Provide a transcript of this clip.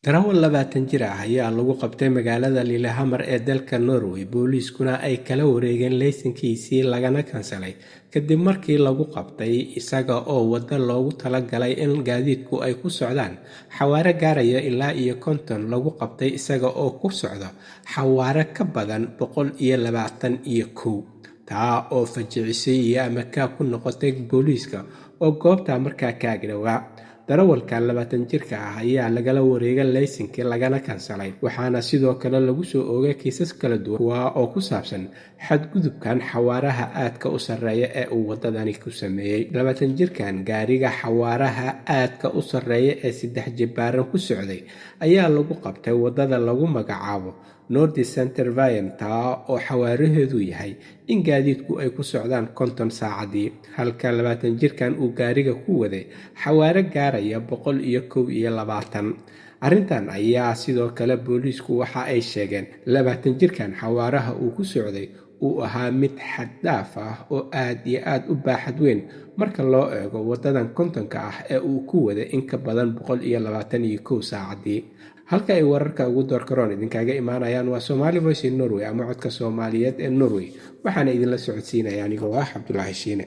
Darawal 20 jir ah ayaa lagu qabtay magaalada Lillehammer ee dalka Norway. Booliiskuna ay kala wareegeen laysankiisii lagana kansalay kadib markii lagu qabtay isaga oo wada loogu talagalay in gaadiidku ay ku socdaan xawaare gaaraya ilaa iyo 50 lagu qabtay isaga oo ku socda xawaare ka badan 121 taa oo fajicisay ama ka ku noqotay booliiska oo goobta markaa ka agdhawaa. Darawalka 20 jirka ah ayaa lagala wareegay laysankii lagana kansalay, waxaana sidoo kale lagu soo oogay kiisas kala duwan kuwa oo ku saabsan xadgudubkan xawaaraha aadka u sarreeya ee uu wadadani ku sameeyay. 20 jirkan gaariga xawaaraha aadka u sarreeya ee 3 jibaaran ku socday ayaa lagu qabtay wadada lagu magacaabo Nordic Center taa oo xawaaraheedu yahay in gaadiidku ay ku socdaan 50 saacadii, halka 20 jirkan uu gaariga ku waday xawaare gaaraya 121. Arrintan ayaa sidoo kale booliisku waxa ay sheegeen 20 jirkan xawaaraha uu ku socday uu ahaa mid xad dhaaf ah oo aad iyo aad u baaxad weyn marka loo eego wadadan 50 ah ee uu ku waday in ka badan 121 saacadii. Halka ay wararka ugu doorkaroon idinkaga imaanayaan waa Somali Voice in Norway ama codka Soomaaliyeed ee Norway, waxaana idinla socodsiinaya anigoo ah Cabdulaahi Shiine.